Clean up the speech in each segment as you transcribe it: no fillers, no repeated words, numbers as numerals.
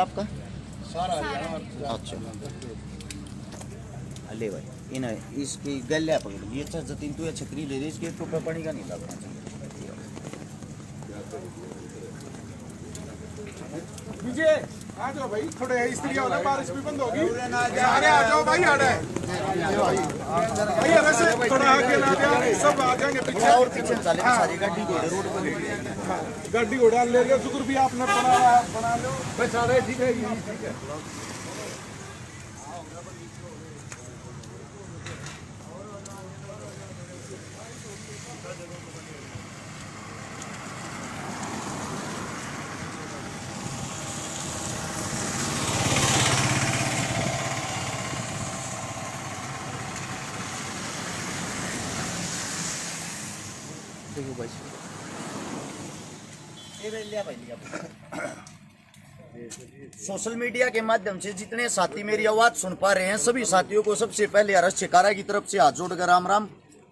आपका? अच्छा ले भाई इन इसकी गल्या पकड़ ली। अच्छा जतीन तू छतरी ले रही, इसके ऊपर पानी का नहीं लगना चाहिए। विजय आ जाओ भाई, थोड़े स्त्री हो ना, बारिश भी बंद होगी। अरे आ जाओ भाई, आ रहे भैया, वैसे थोड़ा आगे ना जाए, सब आ जाएंगे पीछे और पीछे चले सारी गाड़ी घोड़े रोड पर गाड़ी घोड़ा ले लो, शुक्र भी आपने बना लो बस। सारे ठीक है, ठीक है। देखो भाई सोशल मीडिया के माध्यम से जितने साथी मेरी आवाज सुन पा रहे हैं, सभी साथियों को सबसे पहले अरस शिकारा की तरफ से हाथ जोड़कर राम राम।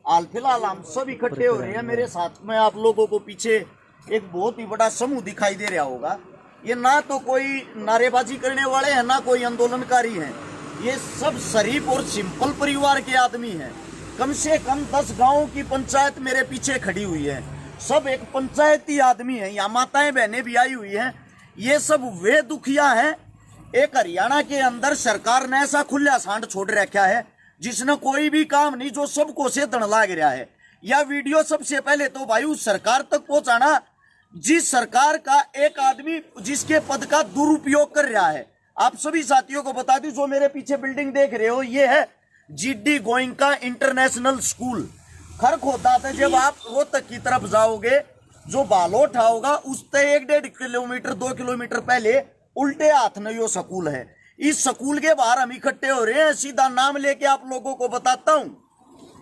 हाल फिलहाल हम सब इकट्ठे हो रहे हैं। मेरे साथ में आप लोगों को पीछे एक बहुत ही बड़ा समूह दिखाई दे रहा होगा। ये ना तो कोई नारेबाजी करने वाले हैं, ना कोई आंदोलनकारी हैं। ये सब शरीफ और सिंपल परिवार के आदमी हैं। कम से कम 10 गांवों की पंचायत मेरे पीछे खड़ी हुई है। सब एक पंचायती आदमी है। यहाँ माताएं बहनें भी आई हुई हैं। ये सब वे दुखिया हैं। एक हरियाणा के अंदर सरकार ने ऐसा खुला सांड छोड़ रखा है जिसने कोई भी काम नहीं, जो सबको से दण लाग रहा है। यह वीडियो सबसे पहले तो भाई उस सरकार तक पहुंचाना जिस सरकार का एक आदमी जिसके पद का दुरुपयोग कर रहा है। आप सभी साथियों को बता दूं, जो मेरे पीछे बिल्डिंग देख रहे हो, ये है GD Goenka international school. Kharkhoda से जब आप रोहतक की तरफ जाओगे, जो बालोठा होगा उससे 1-1.5 किलोमीटर 2 किलोमीटर पहले उल्टे हाथ में यो स्कूल है। इस स्कूल के बाहर हम इकट्ठे हो रहे हैं। सीधा नाम लेके आप लोगों को बताता हूं।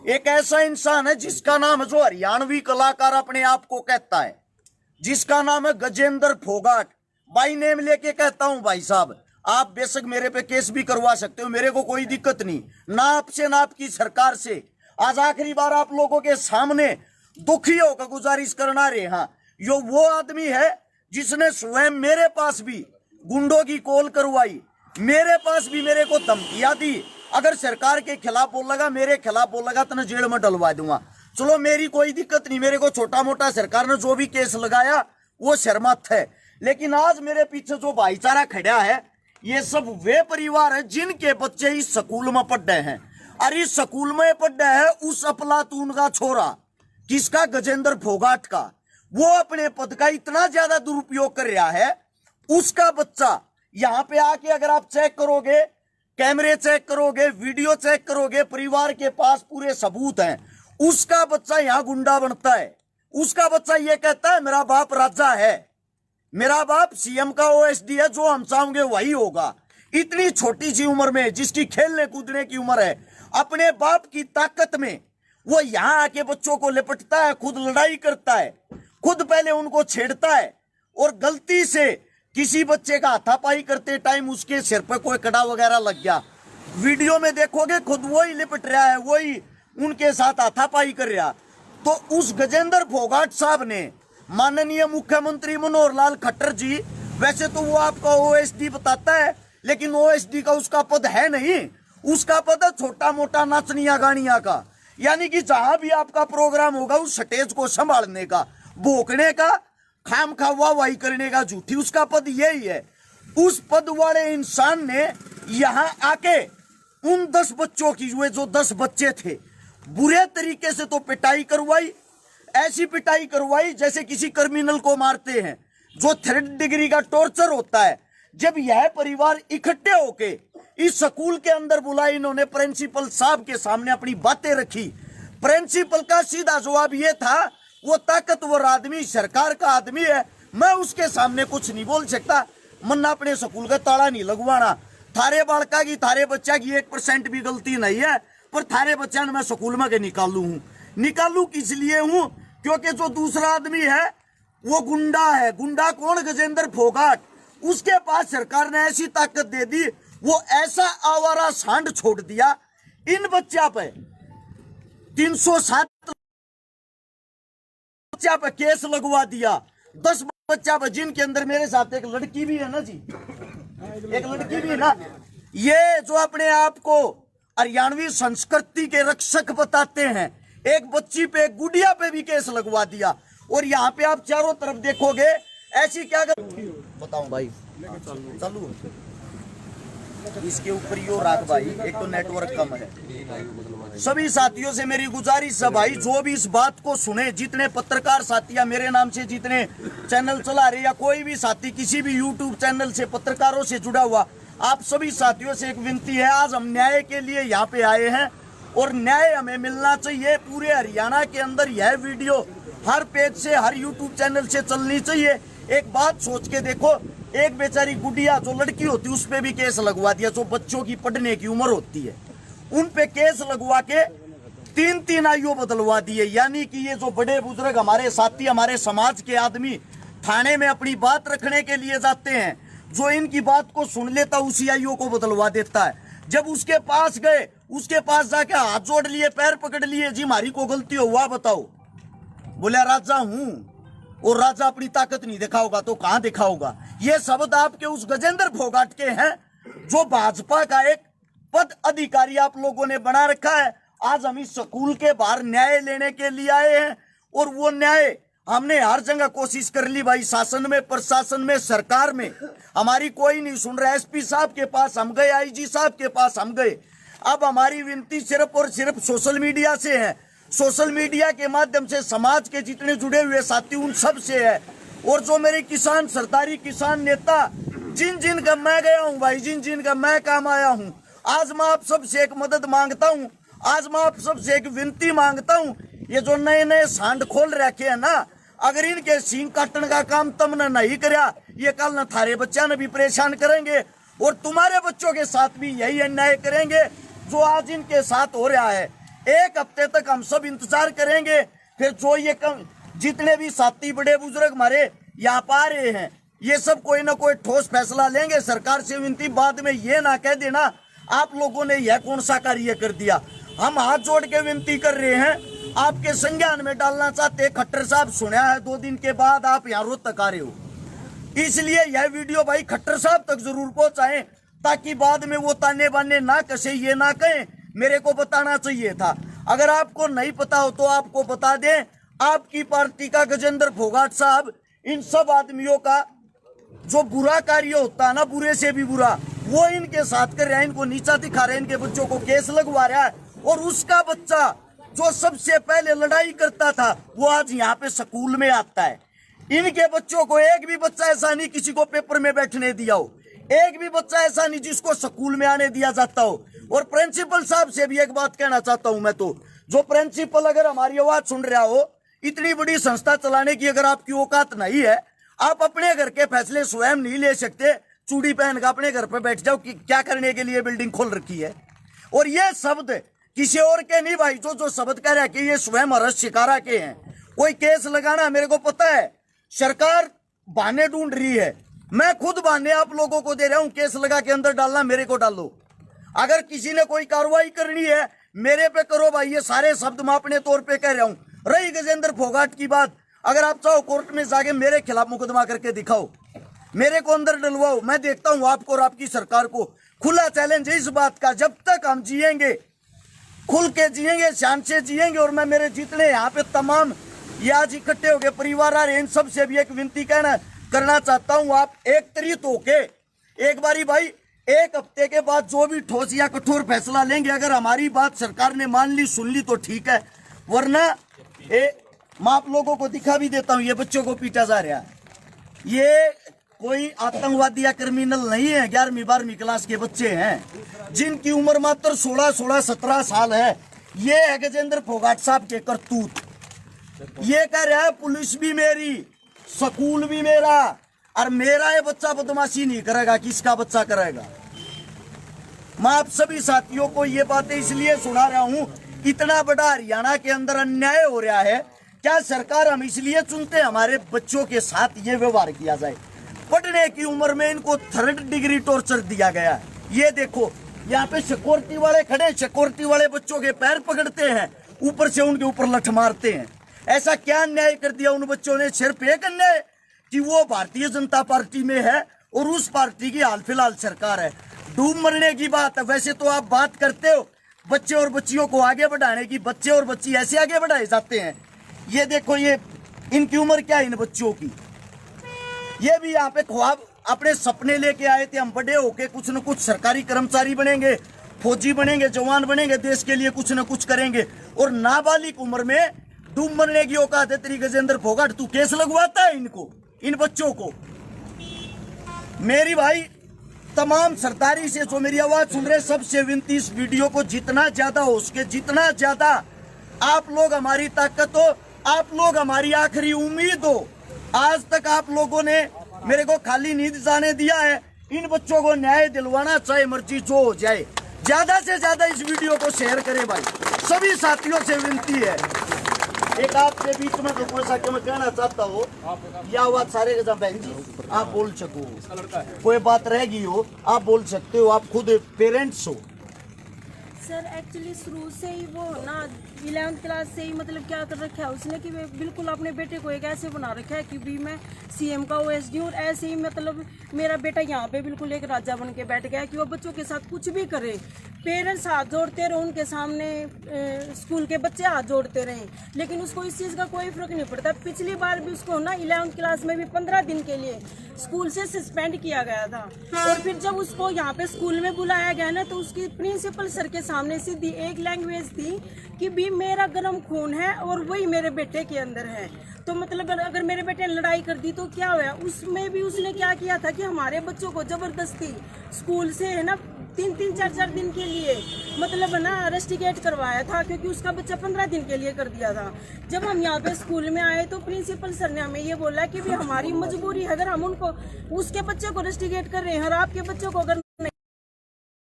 एक ऐसा इंसान है जिसका नाम है, जो हरियाणवी कलाकार अपने आप को कहता है, जिसका नाम है गजेंद्र फोगाट। बाई नेम लेके कहता हूं भाई साहब, आप बेशक मेरे पे केस भी करवा सकते हो, मेरे को कोई दिक्कत नहीं, ना आपसे ना आपकी सरकार से। आज आखिरी बार आप लोगों के सामने दुखी होकर गुजारिश करना रहे। हाँ, यो वो आदमी है जिसने स्वयं मेरे पास भी गुंडों की कॉल करवाई, मेरे पास भी मेरे को धमकियां दी। अगर सरकार के खिलाफ बोलेगा, मेरे खिलाफ बोलेगा तो जेल में डलवा दूंगा। चलो मेरी कोई दिक्कत नहीं, मेरे को छोटा मोटा सरकार ने जो भी केस लगाया वो शर्मत है। लेकिन आज मेरे पीछे जो भाईचारा खड़ा है, ये सब वे परिवार है जिनके बच्चे इस स्कूल में पढ़ रहे हैं। और इस स्कूल में पढ़ रहे है उस अफलातून का छोरा, किसका? गजेंद्र फोगाट का। वो अपने पद का इतना ज्यादा दुरुपयोग कर रहा है। उसका बच्चा यहाँ पे आके अगर आप चेक करोगे, कैमरे चेक करोगे, वीडियो चेक करोगे, परिवार के पास पूरे सबूत हैं। उसका बच्चा यहाँ गुंडा बनता है। उसका बच्चा ये कहता है मेरा बाप राजा है, मेरा बाप सीएम का ओएसडी है, जो हम चाहेंगे वही होगा। इतनी छोटी सी उम्र में, जिसकी खेलने कूदने की उम्र है, अपने बाप की ताकत में वो यहाँ आके बच्चों को लिपटता है, खुद लड़ाई करता है, खुद पहले उनको छेड़ता है। और गलती से किसी बच्चे का हाथापाई करते टाइम उसके सिर पर कोई कड़ा वगैरह लग गया, वीडियो में देखोगे खुद वही लिपट रहा है, वही उनके साथ हाथापाई कर रहा। तो उस गजेंद्र फोगाट साहब ने, माननीय मुख्यमंत्री मनोहर लाल खट्टर जी, वैसे तो वो आपका ओएसडी बताता है, लेकिन ओएसडी का उसका पद है नहीं। उसका पद है छोटा मोटा नाचनिया गानिया का। यानी कि जहां भी आपका प्रोग्राम होगा उस स्टेज को संभालने का, भोंकने का, खाम खा वाही करने का, झूठी, उसका पद यही है। उस पद वाले इंसान ने यहां आके उन 10 बच्चों की, जो 10 बच्चे थे, बुरे तरीके से तो पिटाई करवाई। ऐसी पिटाई करवाई जैसे किसी क्रिमिनल को मारते हैं, जो 3rd डिग्री का टॉर्चर होता है। जब यह परिवार इकट्ठे होके इस स्कूल के अंदर बुलाए, इन्होंने प्रिंसिपल साहब के सामने अपनी बातें रखी। प्रिंसिपल का सीधा जवाब ये था, वो ताकतवर आदमी, सरकार का आदमी है, मैं उसके सामने कुछ नहीं बोल सकता, मन्ना अपने स्कूल का ताला नहीं लगवाना। थारे बालका की, थारे बच्चा की 1% भी गलती नहीं है, पर थारे बच्चा ने मैं स्कूल में के निकालू हूँ। निकालू किस लिए हूँ? क्योंकि जो दूसरा आदमी है वो गुंडा है। गुंडा कौन? गजेंद्र फोगाट। उसके पास सरकार ने ऐसी ताकत दे दी, वो ऐसा आवारा सांड छोड़ दिया। इन बच्चा पे 307 बच्चा पे केस लगवा दिया। 10 बच्चा पे, जिनके अंदर मेरे साथ एक लड़की भी है ना जी, एक लड़की भी ना, ये जो अपने आप को हरियाणवी संस्कृति के रक्षक बताते हैं, एक बच्ची पे, गुड़िया पे भी केस लगवा दिया। और यहाँ पे आप चारों तरफ देखोगे ऐसी क्या बताऊं भाई, चलू इसके ऊपर यो राख भाई, एक तो नेटवर्क कम है। सभी साथियों से मेरी गुजारिश है भाई, जो भी इस बात को सुने, जितने पत्रकार साथी मेरे नाम से जितने चैनल चला रहे या कोई भी साथी किसी भी यूट्यूब चैनल से पत्रकारों से जुड़ा हुआ, आप सभी साथियों से एक विनती है, आज हम न्याय के लिए यहाँ पे आए हैं और न्याय हमें मिलना चाहिए। पूरे हरियाणा के अंदर यह वीडियो हर पेज से, हर यूट्यूब चैनल से चलनी चाहिए। एक बात सोच के देखो, एक बेचारी गुड़िया जो लड़की होती है उस पे भी केस लगवा दिया, जो बच्चों की पढ़ने की उम्र होती है उन पे केस लगवा के 3-3 आयु बदलवा दिए। यानी कि ये जो बड़े बुजुर्ग हमारे साथी, हमारे समाज के आदमी थाने में अपनी बात रखने के लिए जाते हैं, जो इनकी बात को सुन लेता उसी आयु को बदलवा देता है। जब उसके पास गए, उसके पास जाके हाथ जोड़ लिए, पैर पकड़ लिए, जी हमारी को गलती हुआ बताओ, बोले राजा हूं, और राजा अपनी ताकत नहीं दिखाओगा तो कहां दिखाओगा। ये शब्द आपके उस गजेंद्र फोगाट के हैं जो भाजपा का एक पद अधिकारी आप लोगों ने बना रखा है। आज हम इस स्कूल के बाहर न्याय लेने के लिए आए हैं और वो न्याय हमने हर जगह कोशिश कर ली भाई, शासन में, प्रशासन में, सरकार में, हमारी कोई नहीं सुन रहा। एसपी साहब के पास हम गए, आईजी साहब के पास हम गए। अब हमारी विनती सिर्फ और सिर्फ सोशल मीडिया से है, सोशल मीडिया के माध्यम से समाज के जितने जुड़े हुए साथी उन सब से है। और जो मेरे किसान, सरदारी किसान नेता, जिन जिन का मैं गया हूं भाई, जिन जिन का मैं काम आया हूं, आज मैं आप सबसे एक मदद मांगता हूं, आज मैं आप सबसे एक विनती मांगता हूं। ये जो नए नए सांड खोल रखे हैं ना, अगर इनके सींग काटने का काम तुमने नहीं करा, ये कल न थारे बच्चा ने भी परेशान करेंगे और तुम्हारे बच्चों के साथ भी यही अन्याय करेंगे जो आज इनके साथ हो रहा है। एक हफ्ते तक हम सब इंतजार करेंगे, फिर जो ये जितने भी साथी बड़े बुजुर्ग हमारे यहाँ पा रहे हैं, ये सब कोई ना कोई ठोस फैसला लेंगे। सरकार से विनती, बाद में ये ना कह देना आप लोगों ने यह कौन सा कार्य कर दिया। हम हाथ जोड़ के विनती कर रहे हैं, आपके संज्ञान में डालना चाहते। खट्टर साहब सुना है 2 दिन के बाद आप यहाँ रोज तक आ रहे हो, इसलिए यह वीडियो भाई खट्टर साहब तक जरूर पहुंचाएं, ताकि बाद में वो ताने बाने ना कसे, ये ना कहें मेरे को बताना चाहिए था। अगर आपको नहीं पता हो तो आपको बता दें, आपकी पार्टी का गजेंद्र फोगाट साहब इन सब आदमियों का जो बुरा कार्य होता है ना, बुरे से भी बुरा, वो इनके साथ कर रहा है, इनको नीचा दिखा रहा है, इनके बच्चों को केस लगवा रहा है। और उसका बच्चा जो सबसे पहले लड़ाई करता था वो आज यहाँ पे स्कूल में आता है। इनके बच्चों को एक भी बच्चा ऐसा नहीं किसी को पेपर में बैठने दिया हो, एक भी बच्चा ऐसा नहीं जिसको स्कूल में आने दिया जाता हो। और प्रिंसिपल साहब से भी एक बात कहना चाहता हूं मैं, तो जो प्रिंसिपल अगर हमारी आवाज सुन रहा हो, इतनी बड़ी संस्था चलाने की अगर आपकी औकात नहीं है, आप अपने घर के फैसले स्वयं नहीं ले सकते, चूड़ी पहन कर अपने घर पर बैठ जाओ कि क्या करने के लिए बिल्डिंग खोल रखी है। और ये शब्द किसी और के नहीं भाई, जो शब्द कह रहा है कि ये स्वयं हर्ष शिकारा के हैं। कोई केस लगाना, मेरे को पता है सरकार बहाने ढूंढ रही है, मैं खुद बहाने आप लोगों को दे रहा हूं। केस लगा के अंदर डालना, मेरे को डालो। अगर किसी ने कोई कार्रवाई करनी है मेरे पे करो भाई, ये सारे शब्द मैं अपने तौर पे कह रहा हूं। रही गजेंद्र फोगाट की बात, अगर आप चाहो कोर्ट में जाके मेरे खिलाफ मुकदमा करके दिखाओ, मेरे को अंदर डलवाओ, मैं देखता हूं आपको और आपकी सरकार को। खुला चैलेंज है इस बात का, जब तक हम जिएंगे, खुल के जिएंगे, शान से जिएंगे। और मैं मेरे जितने यहाँ पे तमाम ये आज इकट्ठे हो गए परिवार आ रहे हैं, इन सब से भी एक विनती करना चाहता हूँ, आप एक तरीत होके एक बारी भाई, एक हफ्ते के बाद जो भी ठोस या कठोर फैसला लेंगे, अगर हमारी बात सरकार ने मान ली, सुन ली तो ठीक है, वरना मैं आप लोगों को दिखा भी देता हूँ, ये बच्चों को पीटा जा रहा है। ये कोई आतंकवादी या क्रिमिनल नहीं है, 11वीं 12वीं क्लास के बच्चे हैं जिनकी उम्र मात्र 16, 17 साल है। ये है गजेंद्र फोगाट साहब के करतूत। ये कह रहा है पुलिस भी मेरी, स्कूल भी मेरा, और मेरा ये बच्चा बदमाशी नहीं करेगा, किसका बच्चा करेगा। मैं आप सभी साथियों को ये बातें इसलिए सुना रहा हूं, इतना बड़ा हरियाणा के अंदर अन्याय हो रहा है। क्या सरकार हम इसलिए चुनते हमारे बच्चों के साथ ये व्यवहार किया जाए? पढ़ने की उम्र में इनको 3rd डिग्री टॉर्चर दिया गया है। ये देखो यहाँ पे सिक्योरिटी वाले खड़े, सिक्योरिटी वाले बच्चों के पैर पकड़ते हैं, ऊपर से उनके ऊपर लठ मारते हैं। ऐसा क्या अन्याय कर दिया उन बच्चों ने? सिर्फ एक अन्याय कि वो भारतीय जनता पार्टी में है और उस पार्टी की हाल फिलहाल सरकार है। डूब मरने की बात है। वैसे तो आप बात करते हो बच्चे और बच्चियों को आगे बढ़ाने की, बच्चे और बच्ची ऐसे आगे बढ़ाए जाते हैं। ये देखो, ये इनकी उम्र क्या है इन बच्चों की। ये भी यहाँ पे ख्वाब अपने सपने लेके आए थे, हम बड़े होके कुछ न कुछ सरकारी कर्मचारी बनेंगे, फौजी बनेंगे, जवान बनेंगे, देश के लिए कुछ न कुछ करेंगे। और नाबालिग उम्र में डूब मरने की औकात है तेरी गजेंद्र फोगाट। तू केस लगवाता है इनको, इन बच्चों को। मेरी भाई तमाम सरदारी से जो मेरी आवाज सुन रहे सबसे विनती, इस वीडियो को जितना ज्यादा हो सके, जितना ज्यादा आप लोग हमारी ताकत हो, आप लोग हमारी आखिरी उम्मीद हो। आज तक आप लोगों ने मेरे को खाली नींद जाने दिया है। इन बच्चों को न्याय दिलवाना, चाहे मर्जी जो हो जाए। ज्यादा से ज्यादा इस वीडियो को शेयर करें भाई, सभी साथियों से विनती है। एक आपके बीच में तो कोई सा मैं कहना चाहता हो, या आवाज सारे के साथ बहन जी आप बोल सको, कोई बात रह गई हो आप बोल सकते हो, आप खुद पेरेंट्स हो। सर एक्चुअली शुरू से ही वो ना 11th क्लास से ही मतलब क्या कर रखा है उसने कि बिल्कुल अपने बेटे को एक ऐसे बना रखा है कि भी मैं सीएम का ओएसडी हूँ। और ऐसे ही मतलब मेरा बेटा यहाँ पे बिल्कुल एक राजा बन के बैठ गया कि वो बच्चों के साथ कुछ भी करे। पेरेंट्स हाथ जोड़ते रहे उनके सामने, स्कूल के बच्चे हाथ जोड़ते रहे, लेकिन उसको इस चीज़ का कोई फर्क नहीं पड़ता। पिछली बार भी उसको ना 11th क्लास में भी 15 दिन के लिए स्कूल से सस्पेंड किया गया था। और फिर जब उसको यहाँ पे स्कूल में बुलाया गया ना, तो उसकी प्रिंसिपल सर के सामने सीधी एक लैंग्वेज थी कि भी मेरा गर्म खून है और वही मेरे बेटे के अंदर है। तो मतलब अगर मेरे बेटे ने लड़ाई कर दी तो क्या हुआ। उसमें भी उसने क्या किया था कि हमारे बच्चों को जबरदस्ती स्कूल से है ना 3-3, 4-4 दिन के लिए मतलब ना रस्टिकेट करवाया था, क्योंकि उसका बच्चा 15 दिन के लिए कर दिया था। जब हम यहाँ पे स्कूल में आए तो प्रिंसिपल सर ने हमें ये बोला कि भी हमारी मजबूरी है, अगर हम उनको उसके बच्चे को रस्टिकेट कर रहे हैं और आपके बच्चों को अगर नहीं,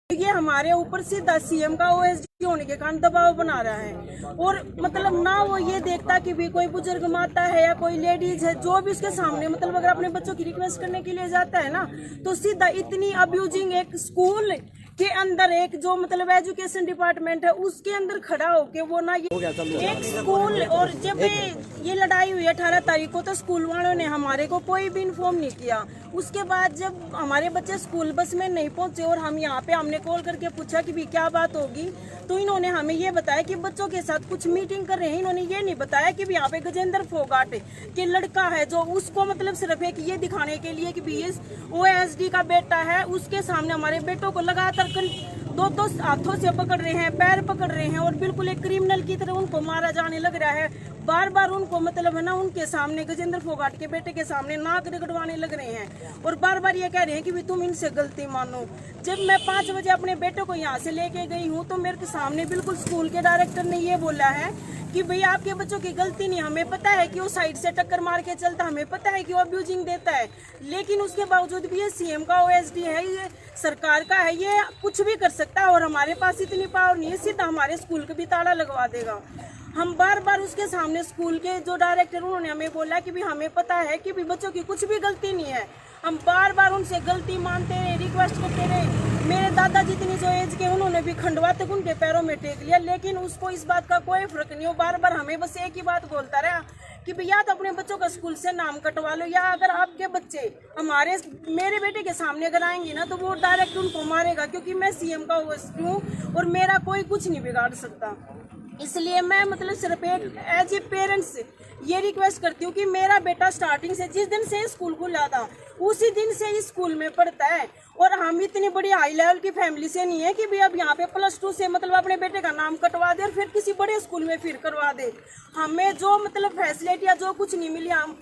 ये हमारे ऊपर सीधा सीएम का ओएसडी होने के कारण दबाव बना रहा है। और मतलब ना वो ये देखता कि भी कोई बुजुर्ग माता है या कोई लेडीज है जो भी उसके सामने मतलब अगर अपने बच्चों की रिक्वेस्ट करने के लिए जाता है ना, तो सीधा इतनी अब्यूजिंग एक स्कूल के अंदर एक जो मतलब एजुकेशन डिपार्टमेंट है उसके अंदर खड़ा होके वो ना ये एक स्कूल। और जब ये लड़ाई हुई 18 तारीख को तो स्कूल वालों ने हमारे को कोई भी इन्फॉर्म नहीं किया। उसके बाद जब हमारे बच्चे स्कूल बस में नहीं पहुंचे और हम यहाँ पे हमने कॉल करके पूछा कि भी क्या बात होगी, तो इन्होंने हमें ये बताया कि बच्चों के साथ कुछ मीटिंग कर रहे हैं। इन्होंने ये नहीं बताया कि भी यहाँ पे गजेंद्र फोगाट के लड़का है जो उसको मतलब सिर्फ एक ये दिखाने के लिए कि भी ये ओएसडी का बेटा है, उसके सामने हमारे बेटों को लगातार दो हाथों से पकड़ रहे हैं, पैर पकड़ रहे हैं और बिल्कुल एक क्रिमिनल की तरह उनको मारा जाने लग रहा है। बार बार उनको मतलब है ना उनके सामने गजेंद्र फोगाट के बेटे के सामने नाक रगड़वाने लग रहे हैं और बार बार ये कह रहे हैं कि भी तुम इनसे गलती मानो। जब मैं 5 बजे अपने बेटे को यहाँ से लेके गई हूँ तो मेरे सामने बिल्कुल स्कूल के डायरेक्टर ने ये बोला है कि भाई आपके बच्चों की गलती नहीं, हमें पता है कि वो साइड से टक्कर मार के चलता, हमें पता है कि वो अब्यूजिंग देता है, लेकिन उसके बावजूद भी ये सीएम का ओएसडी है, ये सरकार का है, ये कुछ भी कर सकता है और हमारे पास इतनी पावर नहीं है, सीधा हमारे स्कूल का भी ताला लगवा देगा। हम बार बार उसके सामने स्कूल के जो डायरेक्टर उन्होंने हमें बोला कि भी हमें पता है कि भी बच्चों की कुछ भी गलती नहीं है। हम बार बार उनसे गलती मानते रहे, रिक्वेस्ट करते रहे। मेरे दादा जितनी जो एज के उन्होंने भी खंडवा तक उनके पैरों में टेक लिया, लेकिन उसको इस बात का कोई फर्क नहीं हो। बार बार हमें बस एक ही बात बोलता रहा कि भैया तो अपने बच्चों का स्कूल से नाम कटवा लो, या अगर आपके बच्चे मेरे बेटे के सामने अगर आएंगे ना तो वो डायरेक्ट उनको मारेगा, क्योंकि मैं सीएम का ओएसडी हूँ और मेरा कोई कुछ नहीं बिगाड़ सकता। इसलिए मैं मतलब सिर्फ एक एज ए पेरेंट्स ये रिक्वेस्ट करती हूँ कि मेरा बेटा स्टार्टिंग से जिस दिन से स्कूल खुला था उसी दिन से इस स्कूल में पढ़ता है और हम इतनी बड़ी हाई लेवल की फैमिली से नहीं है कि भी अब यहाँ पे +2 से मतलब अपने बेटे का नाम कटवा दे और फिर किसी बड़े स्कूल में फिर करवा दे। हमें जो मतलब फैसिलिटी या जो कुछ नहीं मिली, हम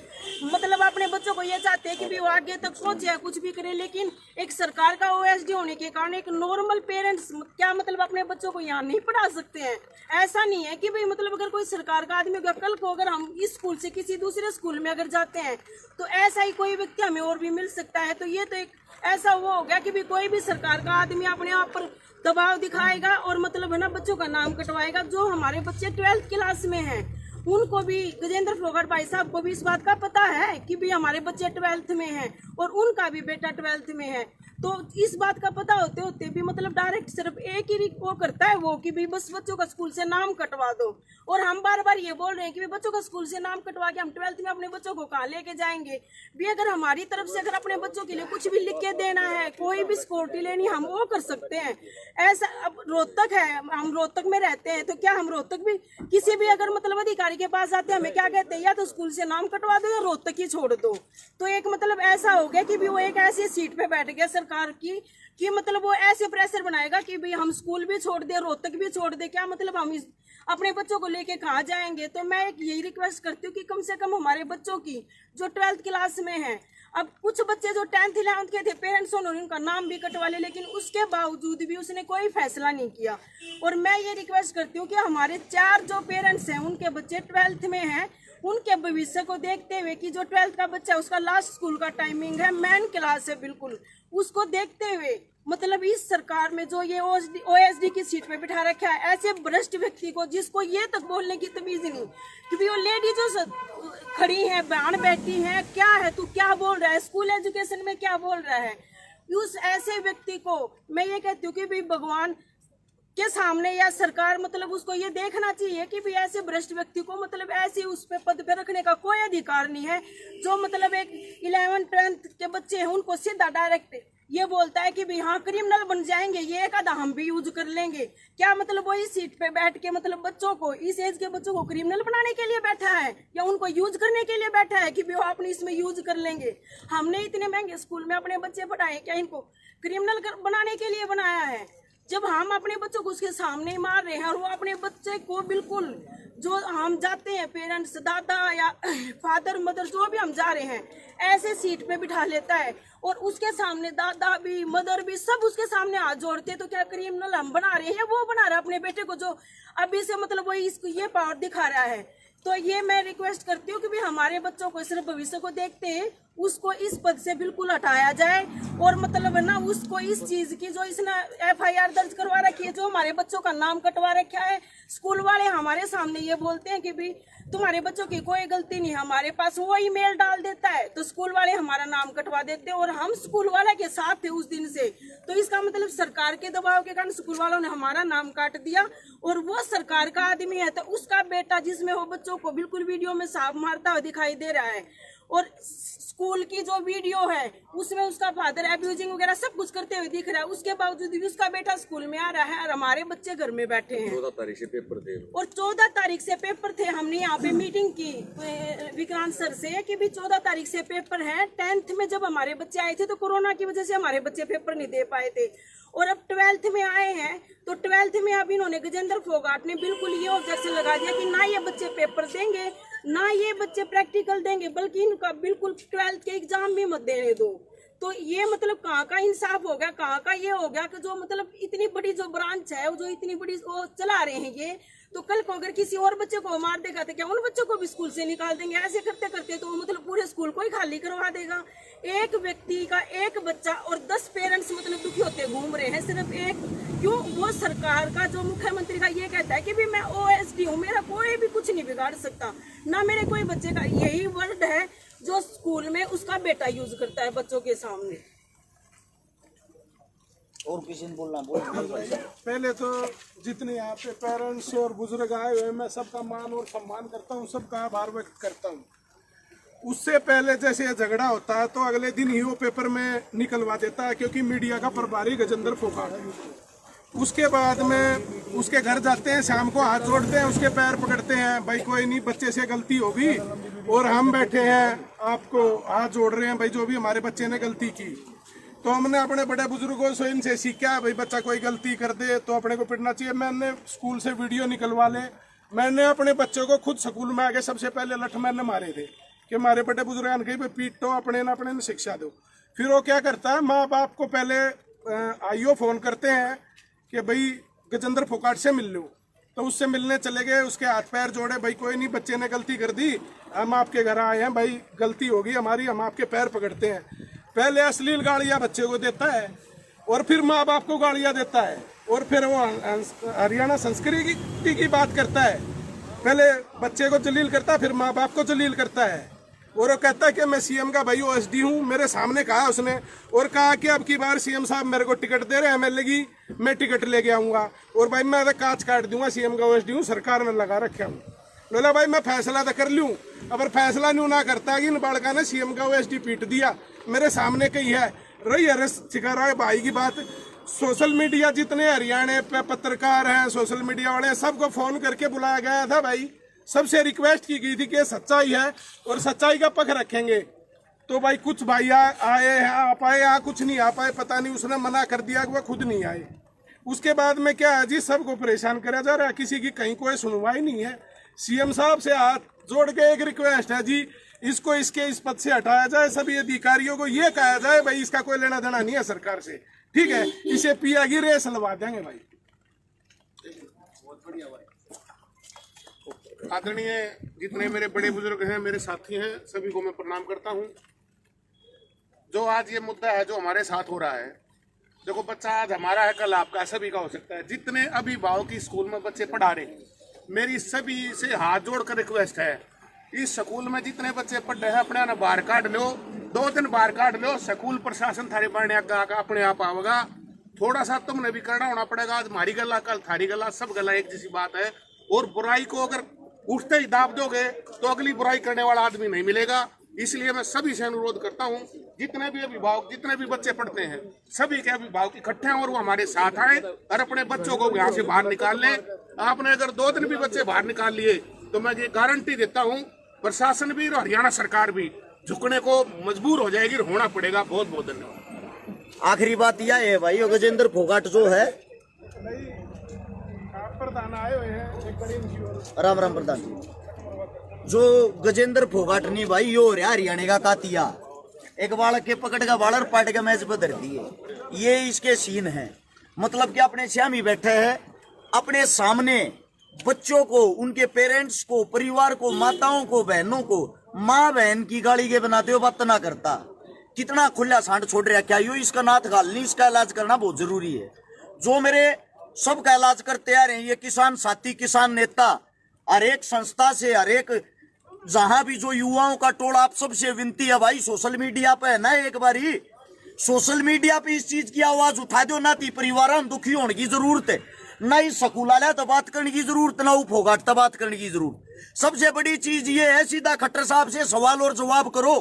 मतलब अपने बच्चों को ये चाहते हैं कि भी वो आगे तक पहुंचे, कुछ भी करे, लेकिन एक सरकार का ओएसडी होने के कारण एक नॉर्मल पेरेंट्स क्या मतलब अपने बच्चों को यहाँ नहीं पढ़ा सकते हैं। ऐसा नहीं है कि भाई मतलब अगर कोई सरकार का आदमी होगा, कल को अगर हम इस स्कूल से किसी दूसरे स्कूल में अगर जाते हैं तो ऐसा ही कोई व्यक्ति हमें और भी मिल सकता है। तो ये तो एक ऐसा वो हो गया कि भी कोई भी सरकार का आदमी अपने आप पर दबाव दिखाएगा और मतलब है ना बच्चों का नाम कटवाएगा। जो हमारे बच्चे 12th क्लास में हैं उनको भी गजेंद्र फोगाट भाई साहब को भी इस बात का पता है कि भी हमारे बच्चे 12th में हैं और उनका भी बेटा 12th में है। तो इस बात का पता होते होते भी मतलब डायरेक्ट सिर्फ एक ही वो करता है वो कि भी बस बच्चों का स्कूल से नाम कटवा दो। और हम बार बार ये बोल रहे हैं कि भी बच्चों का स्कूल से नाम कटवा के हम 12th में अपने बच्चों को कहाँ लेके जाएंगे। भी अगर हमारी तरफ से अगर अपने बच्चों के लिए कुछ भी लिख के देना है, कोई भी सिक्योरिटी लेनी, हम वो कर सकते हैं। ऐसा अब रोहतक है, हम रोहतक में रहते हैं, तो क्या हम रोहतक भी किसी भी अगर मतलब अधिकारी के पास आते हैं, हमें क्या कहते हैं, या तो स्कूल से नाम कटवा दो या रोहतक ही छोड़ दो। तो एक मतलब ऐसा हो गया कि भी वो एक ऐसी सीट पे बैठ गया सरकार की कि मतलब वो ऐसे प्रेशर बनाएगा कि भाई हम स्कूल भी छोड़ दे, रोहतक भी छोड़ दे, क्या मतलब हम अपने बच्चों को लेके कहाँ जाएंगे। तो मैं एक यही रिक्वेस्ट करती हूँ कि कम से कम हमारे बच्चों की जो 12th क्लास में है, अब कुछ बच्चे जो 10th 11th के थे, पेरेंट्स उन्होंने उनका नाम भी कटवा लिया, लेकिन उसके बावजूद भी उसने कोई फैसला नहीं किया। और मैं ये रिक्वेस्ट करती हूँ कि हमारे 4 जो पेरेंट्स हैं उनके बच्चे 12th में हैं, उनके भविष्य को देखते हुए कि जो 12th का बच्चा है उसका लास्ट स्कूल का टाइमिंग है, मेन क्लास है, बिल्कुल उसको देखते हुए मतलब इस सरकार में जो ये OSD की सीट पे बिठा रखा है ऐसे भ्रष्ट व्यक्ति को, जिसको ये तक बोलने की तमीज नहीं, क्योंकि वो लेडी जो खड़ी है, बहन बैठी है, क्या है तू क्या बोल रहा है, स्कूल एजुकेशन में क्या बोल रहा है। उस ऐसे व्यक्ति को मैं ये कहती हूँ कि भाई भगवान के सामने या सरकार मतलब उसको ये देखना चाहिए कि भी ऐसे भ्रष्ट व्यक्ति को मतलब ऐसे उस पे पद पे रखने का कोई अधिकार नहीं है। जो मतलब एक 11th 12th के बच्चे हैं उनको सीधा डायरेक्ट ये बोलता है कि भी हाँ क्रिमिनल बन जाएंगे, ये एक आधा हम भी यूज कर लेंगे। क्या मतलब वो इस सीट पे बैठ के मतलब बच्चों को, इस एज के बच्चों को क्रिमिनल बनाने के लिए बैठा है या उनको यूज करने के लिए बैठा है कि भी वो अपने इसमें यूज कर लेंगे। हमने इतने महंगे स्कूल में अपने बच्चे पढ़ाए, क्या इनको क्रिमिनल बनाने के लिए बनाया है? जब हम अपने बच्चों को उसके सामने ही मार रहे हैं और वो अपने बच्चे को बिल्कुल जो हम जाते हैं पेरेंट्स, दादा या फादर मदर जो भी हम जा रहे हैं, ऐसे सीट पे बिठा लेता है और उसके सामने दादा भी मदर भी सब उसके सामने हाथ जोड़ते हैं। तो क्या क्रिमिनल हम बना रहे हैं या वो बना रहा है अपने बेटे को जो अभी से मतलब वो इसको ये पावर दिखा रहा है। तो ये मैं रिक्वेस्ट करती हूँ कि भी हमारे बच्चों को सिर्फ भविष्य को देखते हैं उसको इस पद से बिल्कुल हटाया जाए और मतलब ना उसको इस चीज की जो इसने FIR दर्ज करवा रखी है, जो हमारे बच्चों का नाम कटवा रखा है। स्कूल वाले हमारे सामने ये बोलते हैं कि भी तुम्हारे बच्चों की कोई गलती नहीं, हमारे पास वो ईमेल डाल देता है तो स्कूल वाले हमारा नाम कटवा देते हैं और हम स्कूल वाले के साथ थे उस दिन से। तो इसका मतलब सरकार के दबाव के कारण स्कूल वालों ने हमारा नाम काट दिया और वो सरकार का आदमी है तो उसका बेटा जिसमें वो बच्चों को बिल्कुल वीडियो में सांप मारता हुआ दिखाई दे रहा है और स्कूल की जो वीडियो है उसमें उसका फादर एब्यूजिंग वगैरह सब कुछ करते हुए दिख रहा है, उसके बावजूद भी उसका बेटा स्कूल में आ रहा है और हमारे बच्चे घर में बैठे हैं। 14 तारीख से पेपर थे और 14 तारीख से पेपर थे। हमने यहाँ पे मीटिंग की विक्रांत सर से कि भी 14 तारीख से पेपर है। 10th में जब हमारे बच्चे आए थे तो कोरोना की वजह से हमारे बच्चे पेपर नहीं दे पाए थे और अब 12th में आए हैं तो 12th में अब इन्होंने गजेंद्र फोगाट ने बिल्कुल ये ऑब्जेक्शन लगा दिया कि ना ये बच्चे पेपर देंगे ना ये बच्चे प्रैक्टिकल देंगे, बल्कि इनका बिल्कुल 12th के एग्जाम भी मत देने दो। तो ये मतलब कहाँ का इंसाफ हो गया, कहाँ का ये हो गया कि जो मतलब इतनी बड़ी जो ब्रांच है जो इतनी बड़ी वो चला रहे हैं ये, तो कल को अगर किसी और बच्चे को मार देगा तो क्या उन बच्चों को भी स्कूल से निकाल देंगे? ऐसे करते करते तो मतलब पूरे स्कूल को ही खाली करवा देगा। एक व्यक्ति का एक बच्चा और 10 पेरेंट्स मतलब दुखी होते घूम रहे हैं सिर्फ एक, क्यों? वो सरकार का जो मुख्यमंत्री का ये कहता है कि भी मैं OSD हूँ, मेरा कोई भी कुछ नहीं बिगाड़ सकता, ना मेरे कोई बच्चे का, यही वर्ड है जो स्कूल में उसका बेटा यूज करता है बच्चों के सामने। और किसी ने बोलना बोल। पहले तो जितने यहाँ पे पेरेंट्स और बुजुर्ग आए हुए मैं सबका मान और सम्मान करता हूँ, सबका आभार व्यक्त करता हूँ। उससे पहले जैसे झगड़ा होता है तो अगले दिन ही वो पेपर में निकलवा देता है क्योंकि मीडिया का प्रभारी गजेंद्र फोगाट। उसके बाद में उसके घर जाते हैं, शाम को हाथ जोड़ते हैं, उसके पैर पकड़ते हैं, भाई कोई नहीं बच्चे से गलती होगी और हम बैठे हैं आपको हाथ जोड़ रहे हैं भाई जो भी हमारे बच्चे ने गलती की। तो हमने अपने बड़े बुजुर्गों से इनसे सीखा भाई बच्चा कोई गलती कर दे तो अपने को पिटना चाहिए। मैंने स्कूल से वीडियो निकलवा ले, मैंने अपने बच्चों को खुद स्कूल में आके सबसे पहले लठ मैंने मारे थे कि हमारे बड़े बुजुर्ग कहीं भाई पीटो अपने न शिक्षा दो। फिर वो क्या करता है, माँ बाप को पहले आईओ फोन करते हैं कि भाई गजेंद्र फोगाट से मिल लो, तो उससे मिलने चले गए, उसके हाथ पैर जोड़े, भाई कोई नहीं बच्चे ने गलती कर दी, हम आपके घर आए हैं, भाई गलती होगी हमारी, हम आपके पैर पकड़ते हैं। पहले अश्लील गालियाँ बच्चे को देता है और फिर माँ बाप को गालियाँ देता है और फिर वो हरियाणा संस्कृति की बात करता है। पहले बच्चे को जलील करता है फिर माँ बाप को जलील करता है और वो कहता है कि मैं सीएम का भाई ओएसडी हूँ, मेरे सामने कहा उसने, और कहा कि अब की बार सीएम साहब मेरे को टिकट दे रहे हैं एमएलए की, मैं टिकट लेके आऊंगा और भाई मैं कांच काट दूंगा, सीएम का ओएसडी हूँ, सरकार में लगा रखा हूँ। बोला भाई मैं फैसला तो कर लूँ, अगर फैसला नहीं ना करता कि इन बालका ने सीएम का ओएसडी पीट दिया, मेरे सामने कही है रही अरेस्ट शिकारा भाई की बात। सोशल मीडिया जितने हरियाणा पे पत्रकार हैं, सोशल मीडिया वाले हैं, सबको फोन करके बुलाया गया था भाई, सबसे रिक्वेस्ट की गई थी कि सच्चाई है और सच्चाई का पक्ष रखेंगे। तो भाई कुछ भाई आए हैं, आ पाए, यहाँ कुछ नहीं आ पाए, पता नहीं उसने मना कर दिया कि वह खुद नहीं आए। उसके बाद में क्या है जी, सबको परेशान करा जा रहा है, किसी की कहीं कोई सुनवाई नहीं है। सीएम साहब से हाथ जोड़ के एक रिक्वेस्ट है जी, इसको इस पद से हटाया जाए, सभी अधिकारियों को ये कहा जाए भाई इसका कोई लेना देना नहीं है सरकार से, ठीक है, इसे पिया की रेस लगा देंगे भाई। आदरणीय जितने मेरे बड़े बुजुर्ग हैं, मेरे साथी हैं, सभी को मैं प्रणाम करता हूं। जो आज ये मुद्दा है जो हमारे साथ हो रहा है, देखो बच्चा आज हमारा है, कल आपका, सभी का हो सकता है। जितने अभिभावक की स्कूल में बच्चे पढ़ा रहे, मेरी सभी से हाथ जोड़कर रिक्वेस्ट है, इस स्कूल में जितने बच्चे पढ़ रहे हैं अपने ना बाहर काट लो, 2 दिन बाहर काट लो, स्कूल प्रशासन थारे बढ़ने अपने आप आवेगा। थोड़ा सा तुमने भी करना होना पड़ेगा, आज हमारी गला कल थारी गला, सब गला एक जैसी बात है। और बुराई को अगर उठते ही दाब दोगे तो अगली बुराई करने वाला आदमी नहीं मिलेगा। इसलिए मैं सभी से अनुरोध करता हूं, जितने भी अभिभावक, जितने भी बच्चे पढ़ते हैं, सभी के अभिभावक इकट्ठे हैं और वो हमारे साथ आए और अपने बच्चों को यहाँ से बाहर निकाल लें। आपने अगर 2 दिन भी बच्चे बाहर निकाल लिए तो मैं ये गारंटी देता हूँ प्रशासन भी और हरियाणा सरकार भी झुकने को मजबूर हो जाएगी, होना पड़ेगा। बहुत बहुत धन्यवाद। आखिरी बात यह है भाई, गजेंद्र फोगाट जो है, प्रधान आए हुए हैं, एक बड़ी राम राम प्रधान जी, जो गजेंद्र फोगाट नहीं भाई, यो रहा हरियाणा का कातिया, एक बालक के पकड़ का बालर पाट का मैच बदल दिए, ये इसके सीन है। मतलब कि अपने श्यामी बैठे हैं, अपने सामने बच्चों को, उनके पेरेंट्स को, परिवार को, माताओं को, बहनों को, माँ बहन की गाली के बनाते हो, बात ना करता। कितना खुला सांड छोड़ रहा, क्या यो इसका नाथ गाल नहीं, इसका इलाज करना बहुत जरूरी है। जो मेरे सबका इलाज करते आ रहे हैं, ये किसान साथी, किसान नेता, हर एक संस्था से, हर एक जहां भी जो युवाओं का टोला, आप सबसे विनती है भाई, सोशल मीडिया पे है ना, एक बारी सोशल मीडिया पे इस चीज की आवाज उठा दो ना, ती परिवार दुखी होने की जरूरत है ना, इस स्कूल वाले तो बात करने की जरूरत ना, फोगाट तो बात करने की जरूरत। सबसे बड़ी चीज ये है, सीधा खट्टर साहब से सवाल और जवाब करो।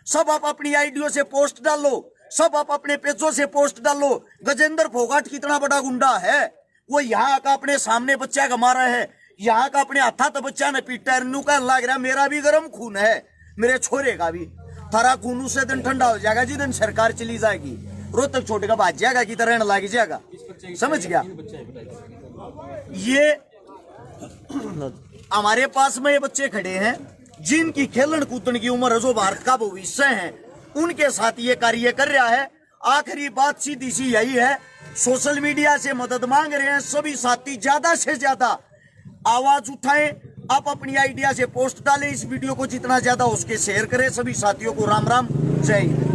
सब आप अपनी आईडियो से पोस्ट डालो, सब आप अपने पेजों से पोस्ट डालो। गजेंद्र फोगाट कितना बड़ा गुंडा है, वो यहाँ का अपने सामने बच्चा का मारा है, यहाँ का अपने हाथा तो बच्चा ने पीटा, का लग रहा मेरा भी गर्म खून है, मेरे छोरे का भी, थारा खून उससे दिन ठंडा हो जाएगा जिस सरकार चली जाएगी, रोहतक छोटे का भाज जाएगा की तरह लग जाएगा, समझ गया। ये हमारे पास में ये बच्चे खड़े हैं जिनकी खेलन कूदन की उम्र है, जो भारत का भविष्य है, उनके साथ ये कार्य कर रहा है। आखिरी बात सीधी सी यही है, सोशल मीडिया से मदद मांग रहे हैं सभी साथी, ज्यादा से ज्यादा आवाज उठाएं, आप अपनी आइडिया से पोस्ट डालें, इस वीडियो को जितना ज्यादा उसके शेयर करें। सभी साथियों को राम राम, जय हिंद।